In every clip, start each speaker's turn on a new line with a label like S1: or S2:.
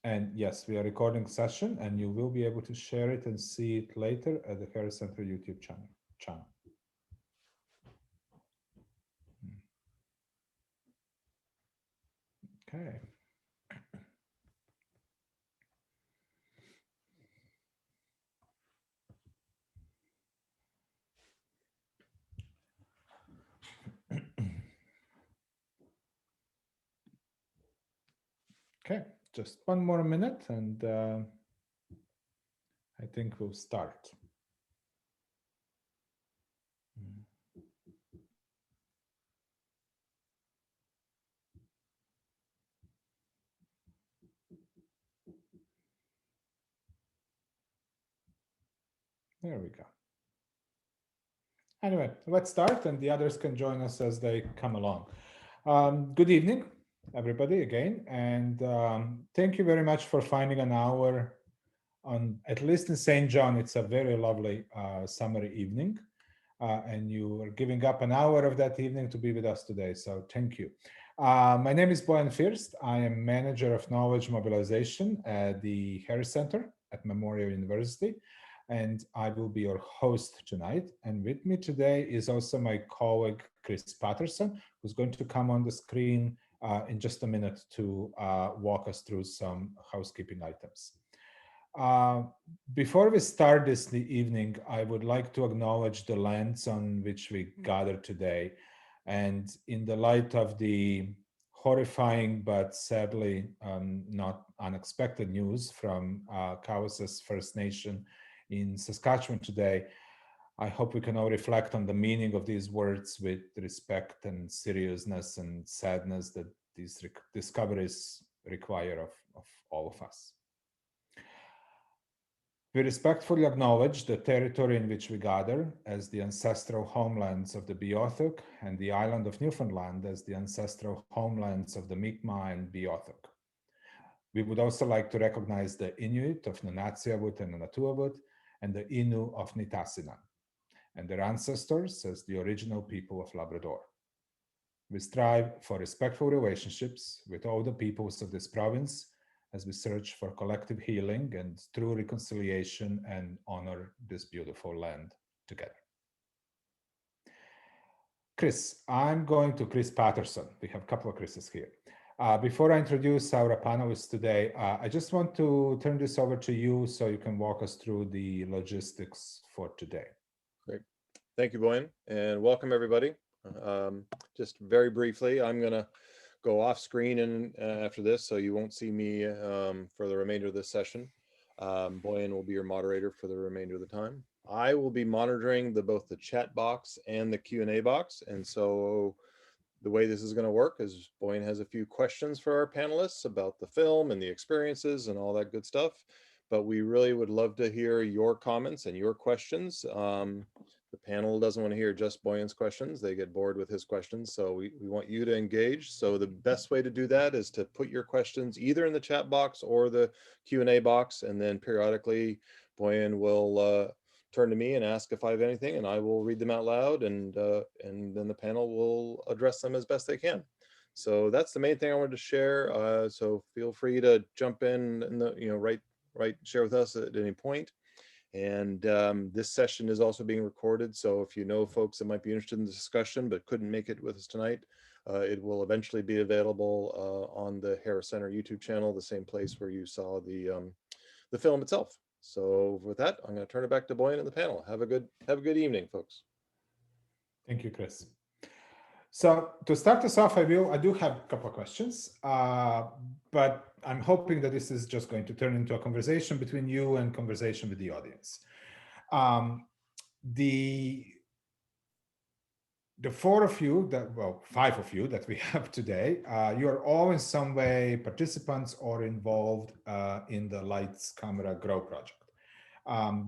S1: And yes, we are recording session, and you will be able to share it and see it later at the Harris Center YouTube channel. Okay. Okay, just one more minute, and I think we'll start. There we go. Anyway, let's start, and the others can join us as they come along. Good evening, everybody, again, and thank you very much for finding an hour on, at least in St. John, it's a very lovely summer evening, and you are giving up an hour of that evening to be with us today, so thank you. My name is Boyan First. I am Manager of Knowledge Mobilization at the Harris Center at Memorial University, and I will be your host tonight. And with me today is also my colleague, Chris Patterson, who's going to come on the screen in just a minute to walk us through some housekeeping items. Before we start this evening, I would like to acknowledge the lands on which we gather today. And in the light of the horrifying but sadly not unexpected news from Cowessess First Nation in Saskatchewan today, I hope we can all reflect on the meaning of these words with respect and seriousness and sadness that these discoveries require of all of us. We respectfully acknowledge the territory in which we gather as the ancestral homelands of the Beothuk and the island of Newfoundland as the ancestral homelands of the Mi'kmaq and Beothuk. We would also like to recognize the Inuit of Nunatsiavut and Nunatuavut and the Innu of Nitassinan and their ancestors as the original people of Labrador. We strive for respectful relationships with all the peoples of this province as we search for collective healing and true reconciliation and honor this beautiful land together. Chris, I'm going to Chris Patterson. We have a couple of Chris's here. Before I introduce our panelists today, I just want to turn this over to you so you can walk us through the logistics for today.
S2: Great. Thank you, Boyan, and welcome everybody. Just very briefly, I'm going to go off screen and after this, so you won't see me for the remainder of this session. Boyan will be your moderator for the remainder of the time. I will be monitoring both the chat box and the Q&A box, and so the way this is going to work is Boyan has a few questions for our panelists about the film and the experiences and all that good stuff, but we really would love to hear your comments and your questions. The panel doesn't want to hear just Boyan's questions. They get bored with his questions. So we want you to engage. So the best way to do that is to put your questions either in the chat box or the Q&A box. And then periodically Boyan will turn to me and ask if I have anything, and I will read them out loud, and then the panel will address them as best they can. So that's the main thing I wanted to share. So feel free to jump in and share with us at any point. And this session is also being recorded. So if you know folks that might be interested in the discussion but couldn't make it with us tonight, it will eventually be available on the Harris Center YouTube channel, the same place where you saw the film itself. So with that, I'm going to turn it back to Boyan and the panel. Have a good evening, folks.
S1: Thank you, Chris. So to start us off, I do have a couple of questions, but I'm hoping that this is just going to turn into a conversation between you and conversation with the audience. The four of you five of you that we have today, you are all in some way participants or involved in the Lights, Camera, Grow project.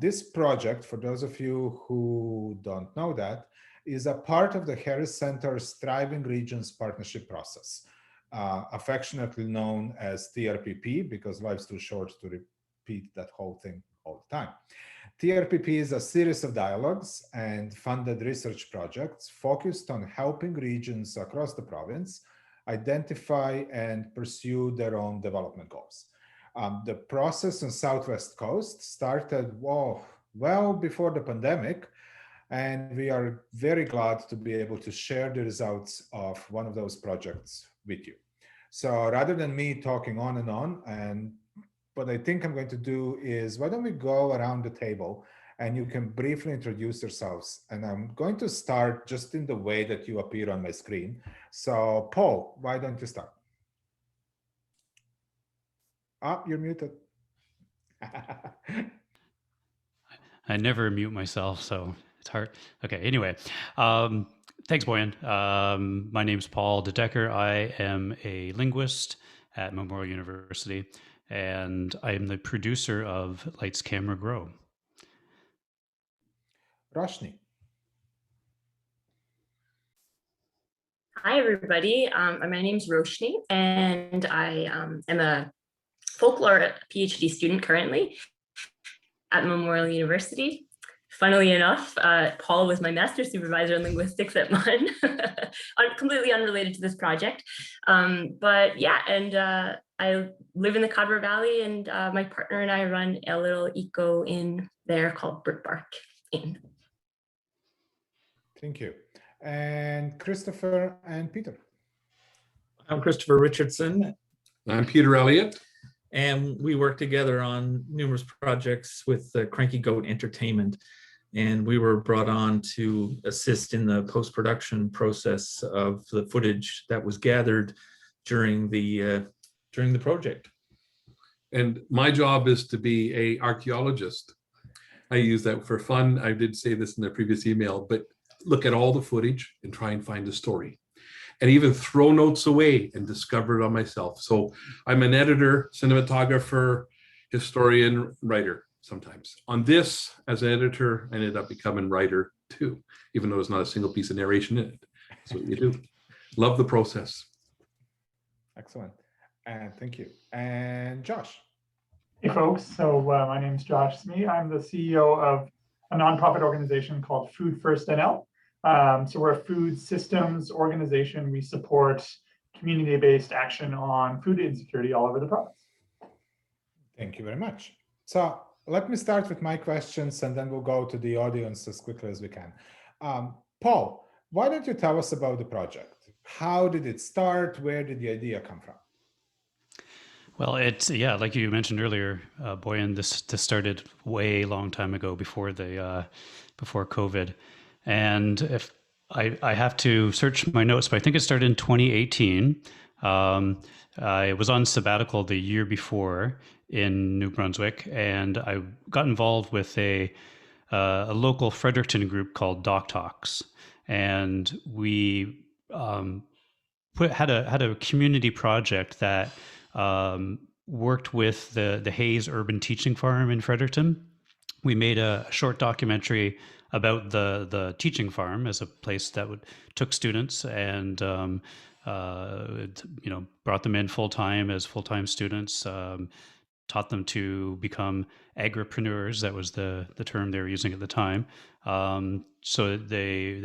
S1: This project, for those of you who don't know that, is a part of the Harris Center's Thriving Regions Partnership Process, affectionately known as TRPP, because life's too short to repeat that whole thing all the time. TRPP is a series of dialogues and funded research projects focused on helping regions across the province identify and pursue their own development goals. The process on Southwest Coast started well before the pandemic, and we are very glad to be able to share the results of one of those projects with you. So rather than me talking on and what I think I'm going to do is, why don't we go around the table and you can briefly introduce yourselves. And I'm going to start just in the way that you appear on my screen. So Paul, why don't you start? You're muted.
S3: I never mute myself, so it's hard. Okay, anyway, thanks, Boyan. My name's Paul De Decker. I am a linguist at Memorial University, and I am the producer of Lights, Camera, Grow.
S1: Roshni.
S4: Hi, everybody. My name's Roshni, and I am a folklore PhD student currently at Memorial University. Funnily enough, Paul was my master supervisor in linguistics at MUN, completely unrelated to this project. But yeah, and I live in the Cadre Valley, and my partner and I run a little eco inn there called Brick Bark Inn.
S1: Thank you. And Christopher and Peter.
S5: I'm Christopher Richardson.
S6: I'm Peter Elliott.
S5: And we work together on numerous projects with Cranky Goat Entertainment. And we were brought on to assist in the post-production process of the footage that was gathered during the project.
S6: And my job is to be an archaeologist. I use that for fun. I did say this in the previous email, but look at all the footage and try and find a story. And even throw notes away and discover it on myself. So I'm an editor, cinematographer, historian, writer sometimes. On this, as an editor, I ended up becoming writer too, even though there's not a single piece of narration in it. That's what you do. Love the process.
S1: Excellent. And thank you. And Josh.
S7: Hey folks, so my name is Josh Smee. I'm the CEO of a nonprofit organization called Food First NL. So we're a food systems organization. We support community-based action on food insecurity all over the province.
S1: Thank you very much. So let me start with my questions and then we'll go to the audience as quickly as we can. Paul, why don't you tell us about the project? How did it start? Where did the idea come from?
S3: Well, it's, yeah, like you mentioned earlier, Boyan, this started way long time ago before before COVID. And if I have to search my notes, but I think it started in 2018. I was on sabbatical the year before in New Brunswick, and I got involved with a local Fredericton group called Doc Talks, and we had a community project that worked with the Hayes Urban Teaching Farm in Fredericton. We made a short documentary about the teaching farm as a place that took students and brought them in full-time as full-time students, taught them to become agripreneurs. That was the term they were using at the time. So they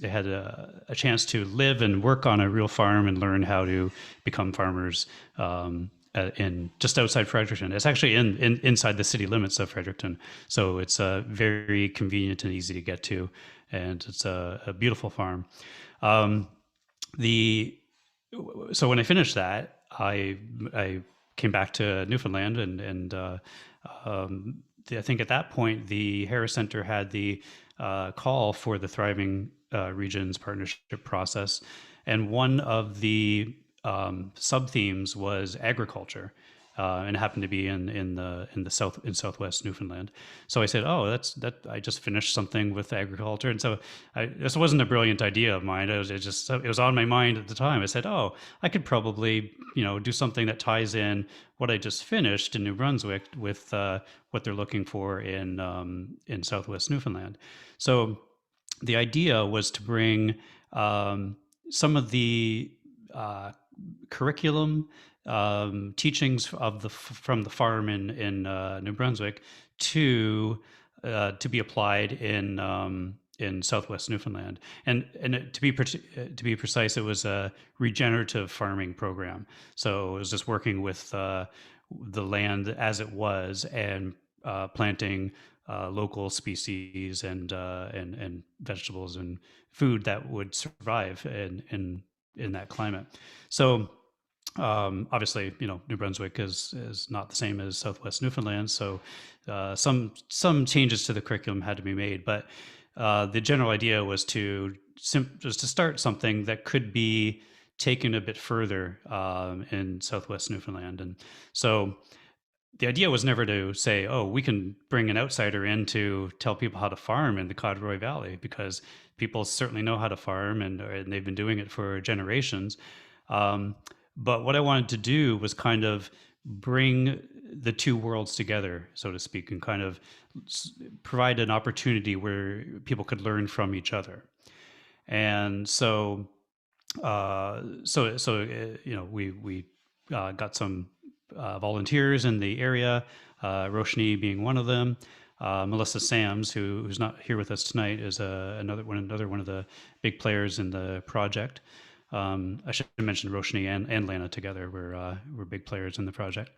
S3: had a chance to live and work on a real farm and learn how to become farmers in just outside Fredericton. It's actually inside the city limits of Fredericton. So it's very convenient and easy to get to. And it's a beautiful farm. So when I finished that, I came back to Newfoundland and I think at that point, the Harris Center had the call for the Thriving Regions Partnership process. And one of the sub-themes was agriculture, and it happened to be in southwest Newfoundland. So I said, "Oh, I just finished something with agriculture," and so this wasn't a brilliant idea of mine. It was on my mind at the time. I said, "Oh, I could probably do something that ties in what I just finished in New Brunswick with what they're looking for in southwest Newfoundland." So the idea was to bring some of the curriculum teachings from the farm in New Brunswick to be applied in southwest Newfoundland, and to be precise, it was a regenerative farming program. So it was just working with the land as it was and planting local species and vegetables and food that would survive in that climate. So obviously, New Brunswick is not the same as Southwest Newfoundland, so some changes to the curriculum had to be made. But the general idea was to start something that could be taken a bit further in Southwest Newfoundland, and so the idea was never to say, oh, we can bring an outsider in to tell people how to farm in the Codroy Valley, because people certainly know how to farm and they've been doing it for generations. But what I wanted to do was kind of bring the two worlds together, so to speak, and kind of provide an opportunity where people could learn from each other. And so, we got some volunteers in the area, Roshni being one of them. Melissa Sams, who's not here with us tonight, is another one of the big players in the project. I should have mentioned Roshni and Lana together. We're big players in the project.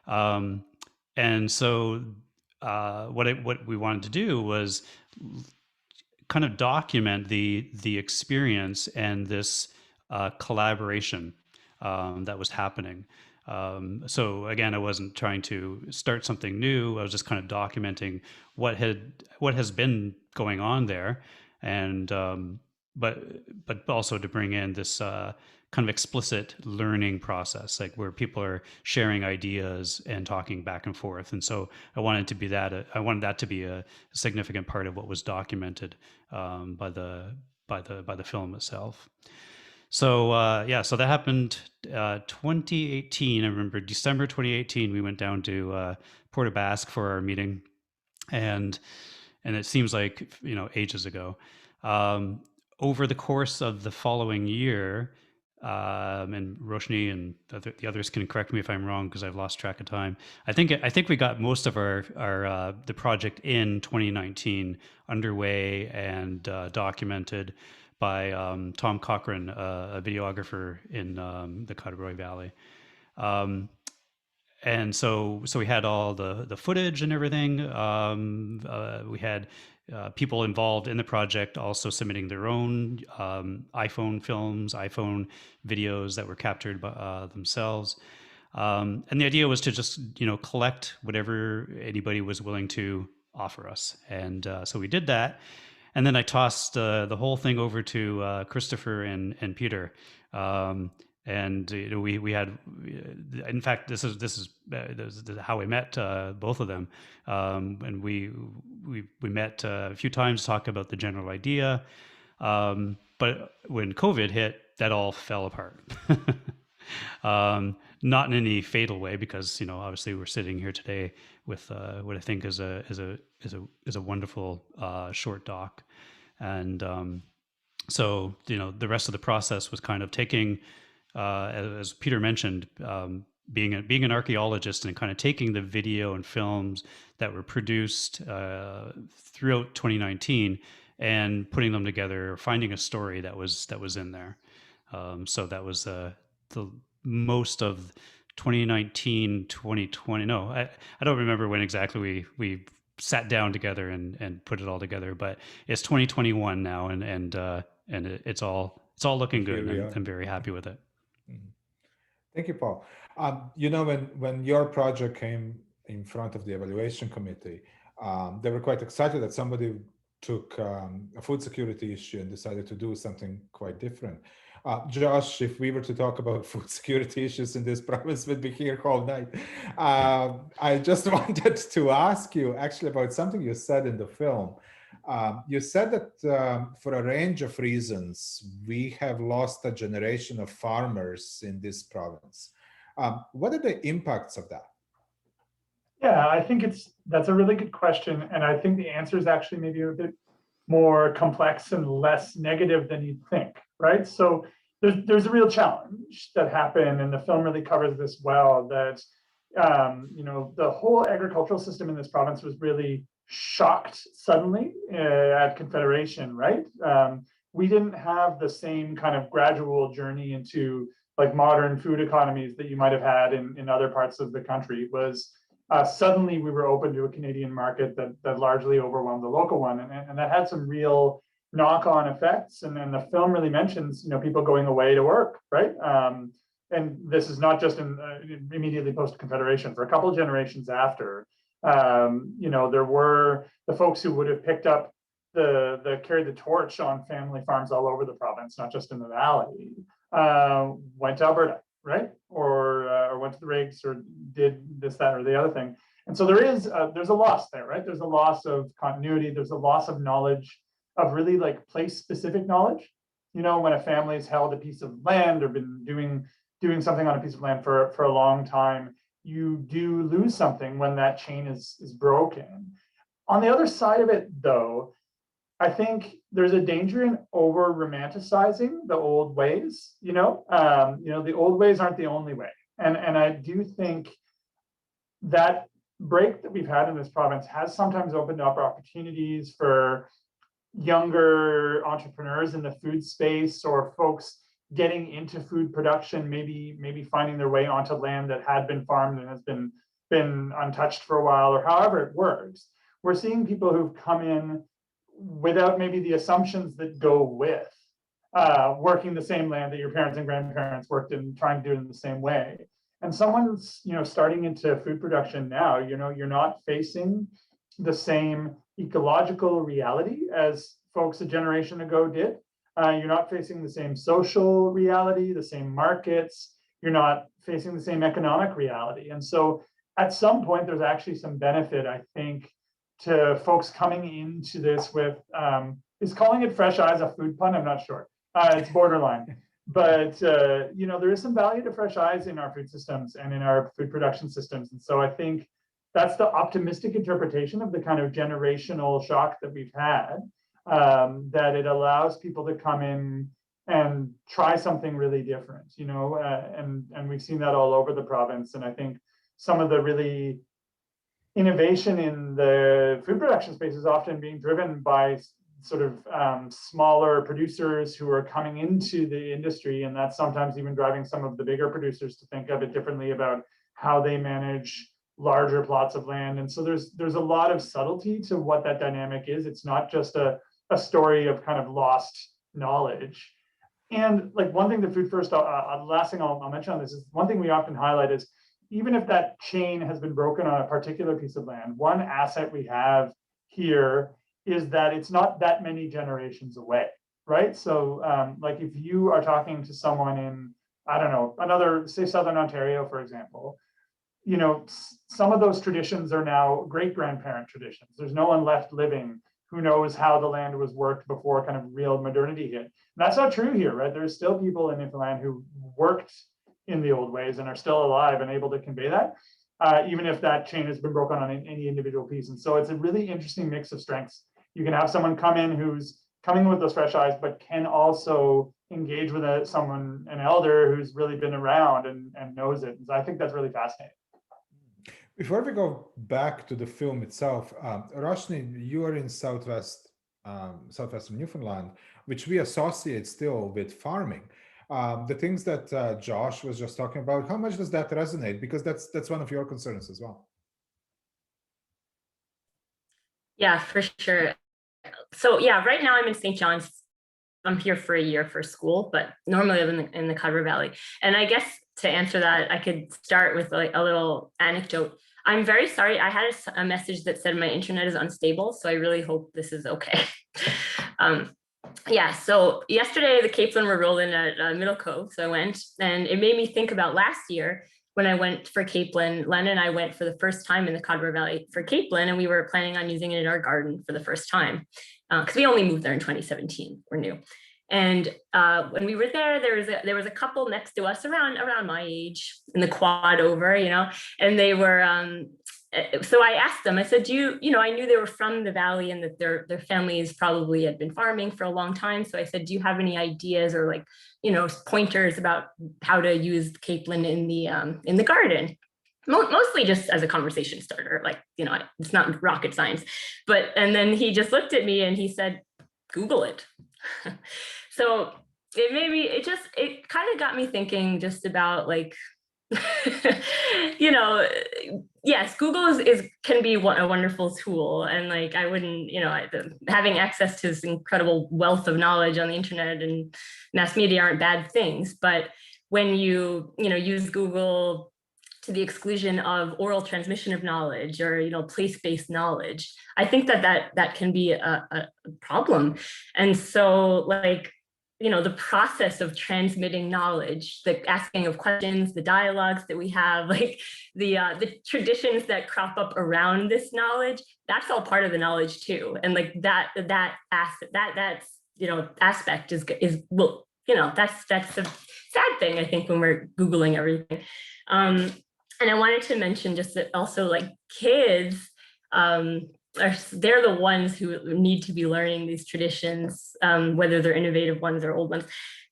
S3: And so what we wanted to do was kind of document the experience and this collaboration that was happening. So again, I wasn't trying to start something new. I was just kind of documenting what has been going on there, and but also to bring in this kind of explicit learning process, like where people are sharing ideas and talking back and forth. And so I wanted that to be a significant part of what was documented by the film itself. So so that happened 2018. I remember December 2018. We went down to Port aux Basques for our meeting, and it seems like ages ago. Over the course of the following year, and Roshni and the others can correct me if I'm wrong because I've lost track of time. I think we got most of our the project in 2019 underway and documented by Tom Cochran, a videographer in the Codroy Valley. And so we had all the footage and everything. We had people involved in the project also submitting their own iPhone films, iPhone videos that were captured by themselves. And the idea was to just, collect whatever anybody was willing to offer us. And so we did that. And then I tossed the whole thing over to Christopher and Peter. And we had, in fact, this is how we met both of them, and we met a few times to talk about the general idea, but when COVID hit, that all fell apart. Not in any fatal way, because obviously we're sitting here today with what I think is a wonderful short doc, and so the rest of the process was kind of taking. As Peter mentioned, being an archaeologist and kind of taking the video and films that were produced throughout 2019 and putting them together, finding a story that was in there. So that was the most of 2019, 2020. No, I don't remember when exactly we sat down together and put it all together, but it's 2021 now, and it's all looking good. And I'm very happy with it.
S1: Thank you, Paul. When your project came in front of the evaluation committee, they were quite excited that somebody took a food security issue and decided to do something quite different. Josh, if we were to talk about food security issues in this province, we'd be here all night. I just wanted to ask you actually about something you said in the film. You said that for a range of reasons, we have lost a generation of farmers in this province. What are the impacts of that?
S7: Yeah, I think that's a really good question. And I think the answer is actually maybe a bit more complex and less negative than you'd think, right? So there's a real challenge that happened, and the film really covers this well, that the whole agricultural system in this province was really shocked suddenly at Confederation, right? We didn't have the same kind of gradual journey into like modern food economies that you might have had in other parts of the country, was suddenly we were open to a Canadian market that largely overwhelmed the local one. And that had some real knock-on effects. And then the film really mentions, people going away to work, right? And this is not just immediately post-Confederation. For a couple of generations after, there were the folks who would have picked up carried the torch on family farms all over the province, not just in the valley, went to Alberta, right? Or went to the rigs, or did this, that, or the other thing. And so there's a loss there, right? There's a loss of continuity. There's a loss of knowledge, of really like place-specific knowledge. When a family's held a piece of land or been doing something on a piece of land for a long time, you do lose something when that chain is broken. On the other side of it, though, I think there's a danger in over romanticizing the old ways. The old ways aren't the only way. And I do think that break that we've had in this province has sometimes opened up opportunities for younger entrepreneurs in the food space, or folks getting into food production, maybe finding their way onto land that had been farmed and has been untouched for a while, or however it works. We're seeing people who've come in without maybe the assumptions that go with working the same land that your parents and grandparents worked in, trying to do it in the same way. And someone's starting into food production now, you're not facing the same ecological reality as folks a generation ago did. You're not facing the same social reality, the same markets. You're not facing the same economic reality. And so at some point, there's actually some benefit, I think, to folks coming into this with, is calling it fresh eyes a food pun? I'm not sure. It's borderline. But, there is some value to fresh eyes in our food systems and in our food production systems. And so I think that's the optimistic interpretation of the kind of generational shock that we've had, that it allows people to come in and try something really different, and we've seen that all over the province. And I think some of the really innovation in the food production space is often being driven by sort of smaller producers who are coming into the industry, and that's sometimes even driving some of the bigger producers to think of it differently about how they manage larger plots of land. And so there's a lot of subtlety to what that dynamic is. It's not just a story of kind of lost knowledge. And like one thing, the Food First, last thing I'll mention on this is one thing we often highlight is, even if that chain has been broken on a particular piece of land, one asset we have here is that it's not that many generations away, right? So like if you are talking to someone in, I don't know, say Southern Ontario, for example, some of those traditions are now great-grandparent traditions. There's no one left living who knows how the land was worked before kind of real modernity hit. And that's not true here, right? There's still people in Newfoundland who worked in the old ways and are still alive and able to convey that, even if that chain has been broken on any individual piece. And so it's a really interesting mix of strengths. You can have someone come in who's coming with those fresh eyes, but can also engage with an elder who's really been around and knows it. And so I think that's really fascinating.
S1: Before we go back to the film itself, Roshni, you are in southwestern Newfoundland, which we associate still with farming. The things that Josh was just talking about, how much does that resonate? Because that's one of your concerns as well.
S4: Yeah, for sure. So yeah, right now I'm in St. John's. I'm here for a year for school, but normally I live in the Cudworth Valley. And I guess to answer that, I could start with like a little anecdote. I'm very sorry. I had a message that said my internet is unstable, so I really hope this is okay. Yeah, so yesterday the Capelin were rolling at Middle Cove, so I went, and it made me think about last year when I went for Capelin. Len and I went for the first time in the Cudworth Valley for Capelin, and we were planning on using it in our garden for the first time because we only moved there in 2017. We're new. And when we were there, there was a couple next to us around my age in the quad over, and they were. So I asked them. I said, I knew they were from the valley and that their families probably had been farming for a long time. So I said, do you have any ideas or pointers about how to use Capelin in the garden? Mostly just as a conversation starter, it's not rocket science. And then he just looked at me and he said, Google it. So it kind of got me thinking just about like, yes, Google can be a wonderful tool, and like I wouldn't, having access to this incredible wealth of knowledge on the internet and mass media aren't bad things. But when you use Google to the exclusion of oral transmission of knowledge or place-based knowledge, I think that can be a problem. And so like, the process of transmitting knowledge, the asking of questions, the dialogues that we have, like the traditions that crop up around this knowledge, that's all part of the knowledge too. And like aspect is that's a sad thing, I think, when we're Googling everything. And I wanted to mention just that also, like, kids, they're the ones who need to be learning these traditions, whether they're innovative ones or old ones.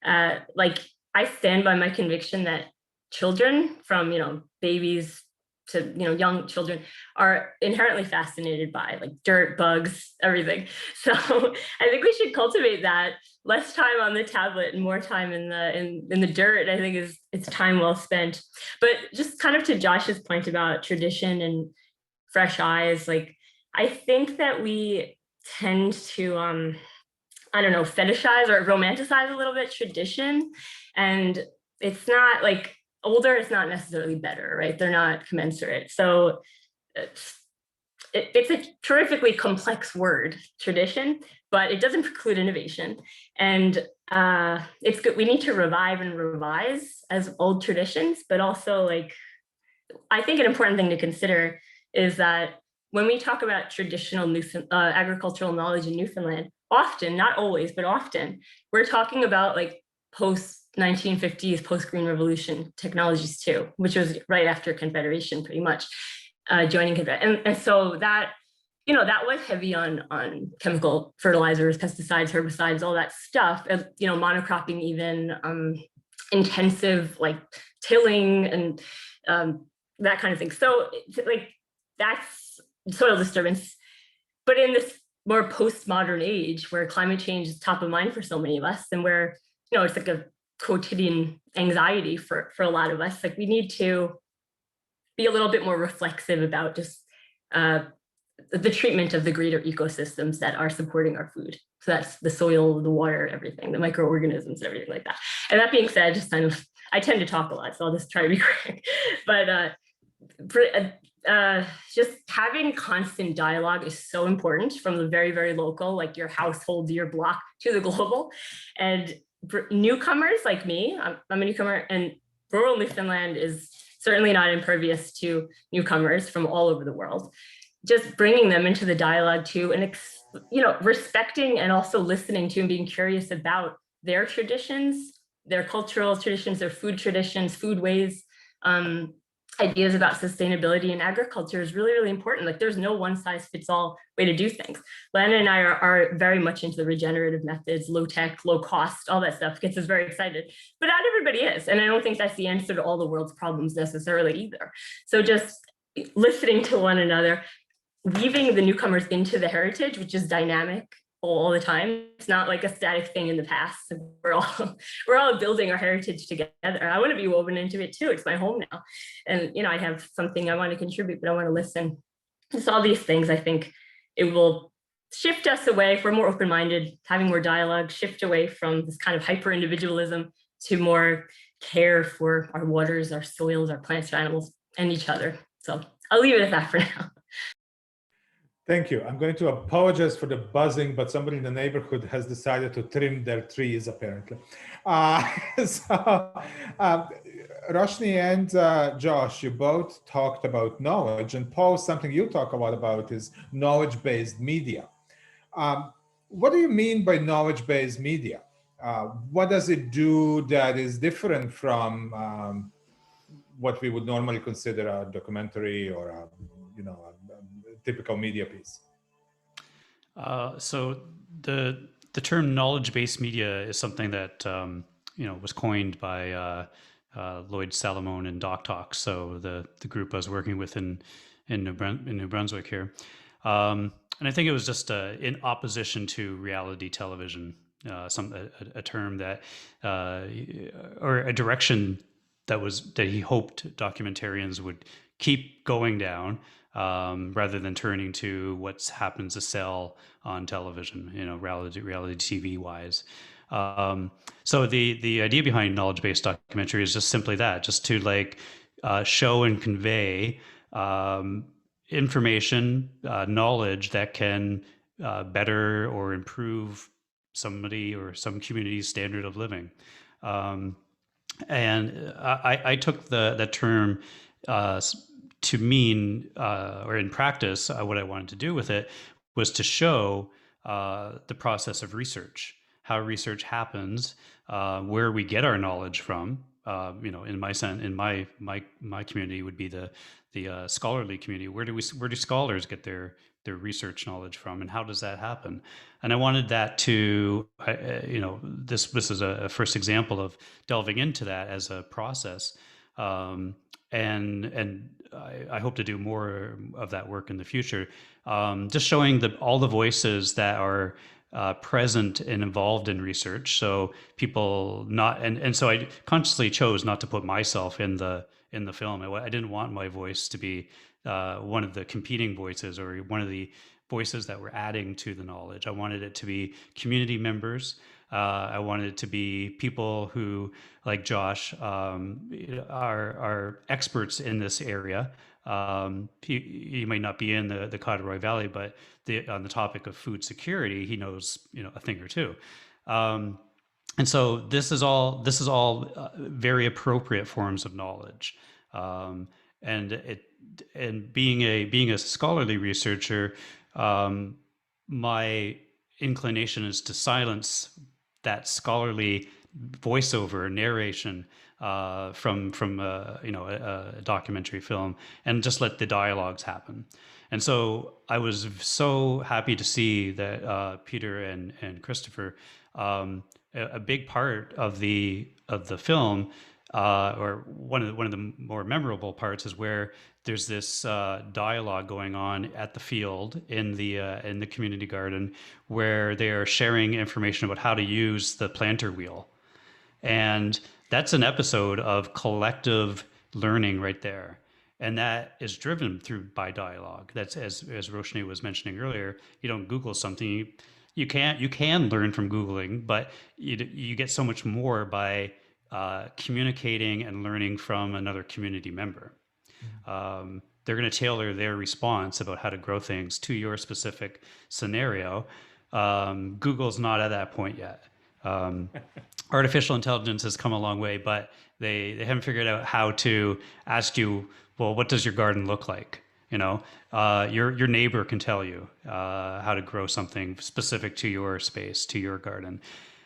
S4: Like, I stand by my conviction that children, from babies to young children, are inherently fascinated by like dirt, bugs, everything. So I think we should cultivate that. Less time on the tablet and more time in the dirt, I think it's time well spent. But just kind of to Josh's point about tradition and fresh eyes, like, I think that we tend to, I don't know, fetishize or romanticize a little bit tradition. And it's not like older is not necessarily better, right? They're not commensurate. So it's a terrifically complex word, tradition, but it doesn't preclude innovation. And it's good. We need to revive and revise as old traditions, but also, like, I think an important thing to consider is that when we talk about traditional agricultural knowledge in Newfoundland, often, not always, but often, we're talking about like post-1950s, post-Green Revolution technologies too, which was right after Confederation, pretty much, joining Confederation. And so that, that was heavy on chemical fertilizers, pesticides, herbicides, all that stuff, monocropping even, intensive like tilling and that kind of thing. So like that's soil disturbance. But in this more postmodern age where climate change is top of mind for so many of us, and where, it's like a quotidian anxiety for a lot of us, like we need to be a little bit more reflexive about just the treatment of the greater ecosystems that are supporting our food. So that's the soil, the water, everything, the microorganisms, everything like that. And that being said, just kind of, I tend to talk a lot, so I'll just try to be quick. But just having constant dialogue is so important, from the very, very local, like your household, your block, to the global. And newcomers like me, I'm a newcomer, and rural Newfoundland is certainly not impervious to newcomers from all over the world. Just bringing them into the dialogue too, and respecting and also listening to and being curious about their traditions, their cultural traditions, their food traditions, food ways, ideas about sustainability and agriculture is really, really important. Like, there's no one size fits all way to do things. Lana and I are very much into the regenerative methods, low tech, low cost, all that stuff gets us very excited, but not everybody is. And I don't think that's the answer to all the world's problems necessarily either. So just listening to one another, weaving the newcomers into the heritage, which is dynamic all the time. It's not like a static thing in the past. We're all building our heritage together. I want to be woven into it too. It's my home now. And, I have something I want to contribute, but I want to listen. Just all these things, I think it will shift us away. If we're more open-minded, having more dialogue, shift away from this kind of hyper-individualism to more care for our waters, our soils, our plants, our animals, and each other. So I'll leave it at that for now.
S1: Thank you. I'm going to apologize for the buzzing, but somebody in the neighborhood has decided to trim their trees, apparently. Roshni and Josh, you both talked about knowledge, and Paul, something you talk a lot about is knowledge-based media. What do you mean by knowledge-based media? What does it do that is different from what we would normally consider a documentary or a typical media piece?
S3: So the term knowledge-based media is something that was coined by Lloyd Salamone and Doc Talk. So the group I was working with in New Brunswick here, and I think it was just in opposition to reality television. a term that or a direction that he hoped documentarians would keep going down, rather than turning to what happens to sell on television, reality TV wise. So the idea behind knowledge-based documentary is just simply that, just to show and convey information, knowledge that can better or improve somebody or some community's standard of living. And I took the term to mean, or in practice, what I wanted to do with it was to show the process of research, how research happens, where we get our knowledge from. In my community would be the scholarly community. Where do scholars get their research knowledge from, and how does that happen? And I wanted that to, this is a first example of delving into that as a process, and I hope to do more of that work in the future. Just showing all the voices that are present and involved in research. So people so I consciously chose not to put myself in the film. I didn't want my voice to be one of the competing voices or one of the voices that were adding to the knowledge. I wanted it to be community members. I wanted it to be people who, like Josh, are experts in this area. He might not be in the Corduroy Valley, but on the topic of food security, he knows a thing or two. And so this is all very appropriate forms of knowledge. And being a scholarly researcher, my inclination is to silence that scholarly voiceover narration from a documentary film, and just let the dialogues happen. And so I was so happy to see that Peter and Christopher, a big part of the film, or one of the more memorable parts, is where there's this dialogue going on at the field in the community garden, where they are sharing information about how to use the planter wheel. And that's an episode of collective learning right there. And that is driven by dialogue. That's, as Roshni was mentioning earlier, you don't Google something. You can learn from Googling, but you get so much more by communicating and learning from another community member. They're going to tailor their response about how to grow things to your specific scenario. Google's not at that point yet. Artificial intelligence has come a long way, but they haven't figured out how to ask you, well, what does your garden look like? Your neighbor can tell you how to grow something specific to your space, to your garden.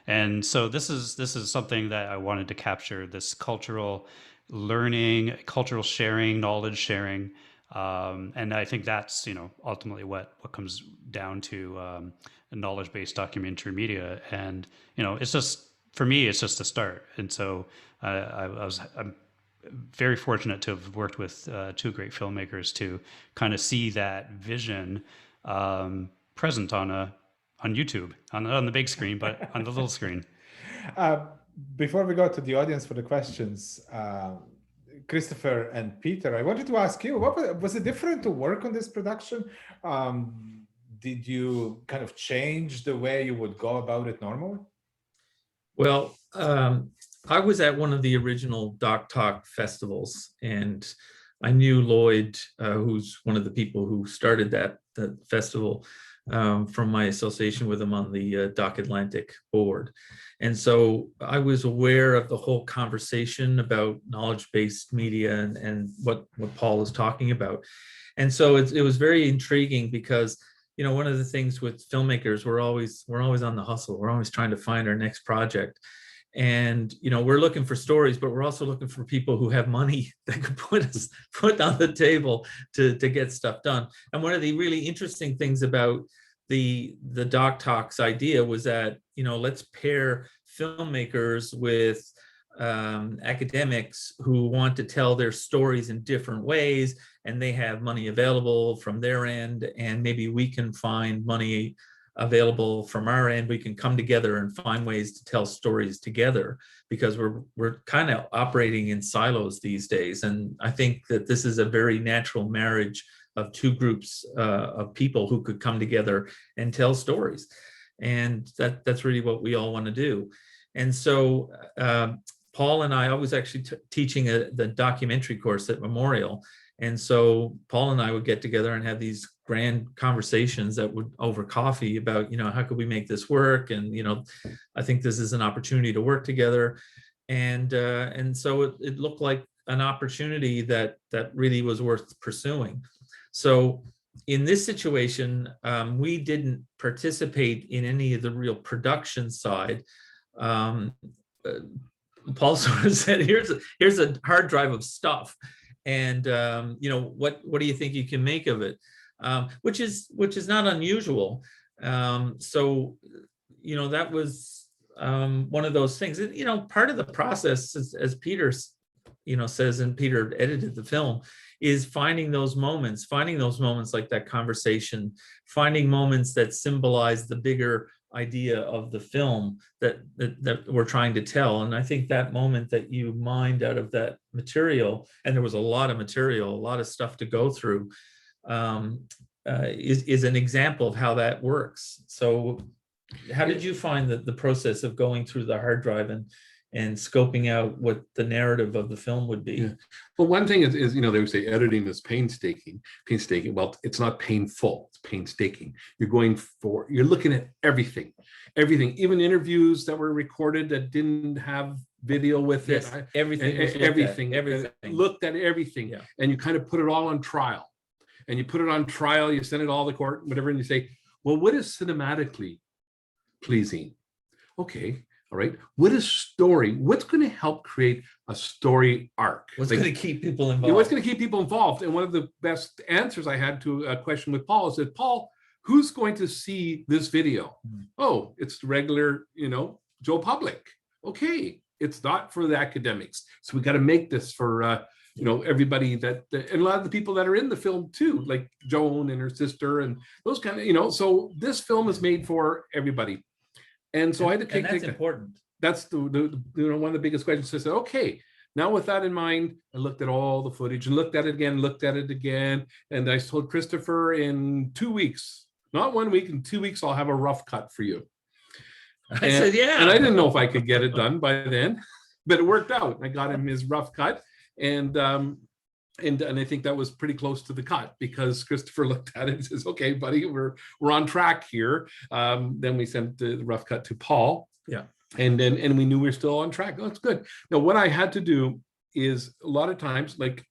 S3: And so this is something that I wanted to capture, this cultural learning, cultural sharing, knowledge sharing. And I think that's, ultimately what comes down to knowledge-based documentary media. And, it's just, for me, it's just a start. And so I'm very fortunate to have worked with two great filmmakers to kind of see that vision present on YouTube, on the big screen, but on the little screen.
S1: Before we go to the audience for the questions, Christopher and Peter, I wanted to ask you, was it different to work on this production? Did you kind of change the way you would go about it normally?
S5: Well, I was at one of the original Doc Talk festivals, and I knew Lloyd, who's one of the people who started that festival, from my association with him on the Doc Atlantic board. And so I was aware of the whole conversation about knowledge-based media and what Paul is talking about. And so it was very intriguing because, one of the things with filmmakers, we're always on the hustle. We're always trying to find our next project. And, we're looking for stories, but we're also looking for people who have money that could put on the table to get stuff done. And one of the really interesting things about the Doc Talks idea was that, let's pair filmmakers with academics who want to tell their stories in different ways, and they have money available from their end, and maybe we can find money available from our end. We can come together and find ways to tell stories together, because we're kind of operating in silos these days. And I think that this is a very natural marriage of two groups of people who could come together and tell stories. And that's really what we all want to do. And so Paul and I was actually teaching the documentary course at Memorial. And so Paul and I would get together and have these grand conversations that would over coffee about, how could we make this work? And, I think this is an opportunity to work together. And so it looked like an opportunity that really was worth pursuing. So in this situation, we didn't participate in any of the real production side. Paul sort of said, here's a hard drive of stuff. And what do you think you can make of it? Which is not unusual. So that was one of those things. Part of the process, as Peter says, and Peter edited the film, is finding those moments like that conversation, finding moments that symbolize the bigger idea of the film that we're trying to tell. And I think that moment that you mined out of that material, and there was a lot of material, a lot of stuff to go through, is an example of how that works. So how did you find the process of going through the hard drive and scoping out what the narrative of the film would be?
S6: Yeah. Well, one thing is they would say editing is painstaking. Well, it's not painful, it's painstaking. You're looking at everything, even interviews that were recorded that didn't have video with it.
S5: Yes, everything
S6: Looked at everything.
S5: Yeah.
S6: And you kind of put it all on trial. And you put it on trial, you send it all to court, whatever, and you say, well, what is cinematically pleasing? Okay. All right. What is story? What's going to help create a story arc?
S5: What's going to keep people involved?
S6: Yeah, what's going to keep people involved? And one of the best answers I had to a question with Paul is, Paul, who's going to see this video? Oh, it's the regular, Joe public. Okay. It's not for the academics. So we got to make this for, everybody and a lot of the people that are in the film too, like Joan and her sister and those kind of, so this film is made for everybody. And so I had to take
S5: that's important.
S6: That's the one of the biggest questions. So I said, okay, now with that in mind, I looked at all the footage and looked at it again. And I told Christopher, in 2 weeks, not 1 week, in 2 weeks, I'll have a rough cut for you.
S5: I said, yeah.
S6: And I didn't know if I could get it done by then, but it worked out. I got him his rough cut. And I think that was pretty close to the cut, because Christopher looked at it and says, okay, buddy, we're on track here. Then we sent the rough cut to Paul.
S5: Yeah.
S6: And we knew we were still on track. Oh, that's good. Now, what I had to do is a lot of times, like,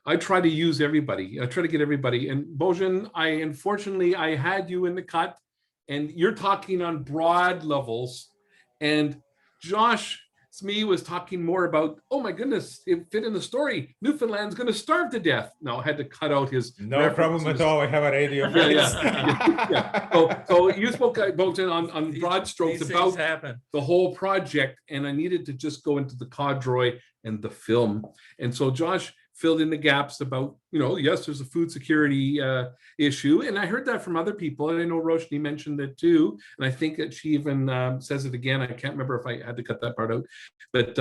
S6: I try to use everybody. I try to get everybody. And Bojan, unfortunately, I had you in the cut, and you're talking on broad levels. And Josh Smee was talking more about, oh my goodness, it fit in the story. Newfoundland's going to starve to death. Now I had to cut out his.
S1: No problem at all. I have a radio.
S6: Yeah. So you spoke, Bojan, on broad strokes about the whole project, and I needed to just go into the cadre and the film. And so Josh filled in the gaps about, yes, there's a food security issue. And I heard that from other people. And I know Roshni mentioned it too. And I think that she even says it again. I can't remember if I had to cut that part out. But,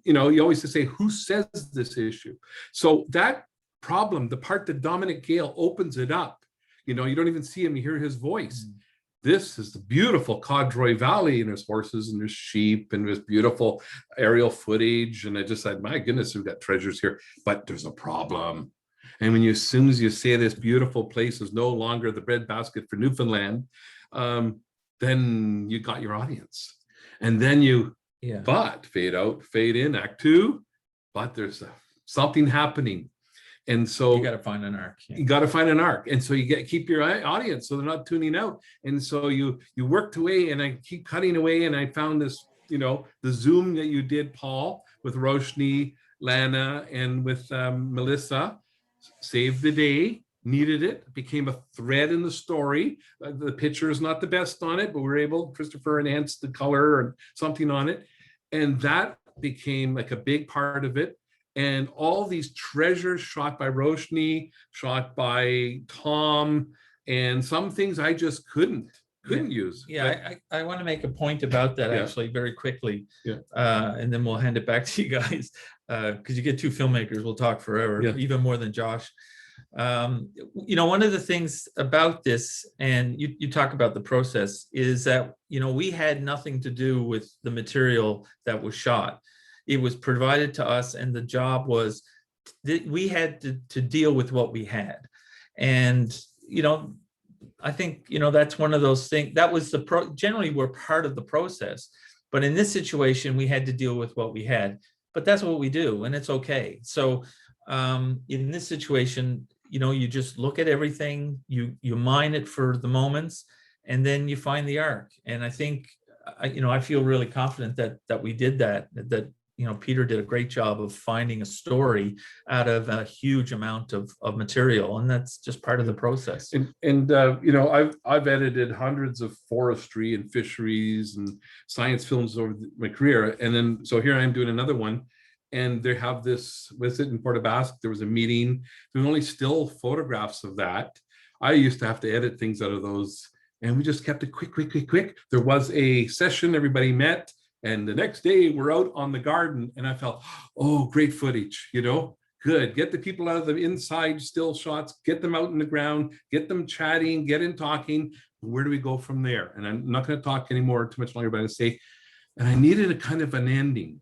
S6: you always say, who says this issue? So that problem, the part that Dominic Gale opens it up, you don't even see him, you hear his voice. This is the beautiful Cadroy Valley, and there's horses and there's sheep and there's beautiful aerial footage. And I just said, my goodness, we've got treasures here, but there's a problem. And as soon as you say this beautiful place is no longer the breadbasket for Newfoundland, then you got your audience. And then but fade out, fade in, act two, but there's something happening. And so
S5: you got to find an arc.
S6: You got to find an arc. And so you keep your audience so they're not tuning out. And so you worked away, and I keep cutting away. And I found this, the Zoom that you did, Paul, with Roshni, Lana, and with Melissa, saved the day, needed it, became a thread in the story. The picture is not the best on it, but we're able, Christopher enhanced the color and something on it. And that became like a big part of it. And all these treasures shot by Roshni, shot by Tom, and some things I just couldn't couldn't use.
S5: Yeah, I want to make a point about that actually very quickly.
S6: Yeah.
S5: And then we'll hand it back to you guys because you get two filmmakers, we'll talk forever, even more than Josh. One of the things about this, and you talk about the process, is that, we had nothing to do with the material that was shot. It was provided to us, and the job was that we had to deal with what we had. And, I think, that's one of those things that was generally we're part of the process. But in this situation, we had to deal with what we had. But that's what we do, and it's okay. So in this situation, you just look at everything, you mine it for the moments, and then you find the arc. And I think, I feel really confident that we did that Peter did a great job of finding a story out of a huge amount of material, and that's just part of the process.
S6: And I've edited hundreds of forestry and fisheries and science films over my career, and then so here I am doing another one. And they have this, was it in Port aux Basques? There was a meeting. There were only still photographs of that. I used to have to edit things out of those, and we just kept it quick. There was a session, everybody met, and the next day we're out on the garden, and I felt, oh, great footage, good. Get the people out of the inside still shots, get them out in the ground, get them chatting, get in talking. Where do we go from there? And I'm not going to talk anymore too much longer, but I'm going to say, and I needed a kind of an ending.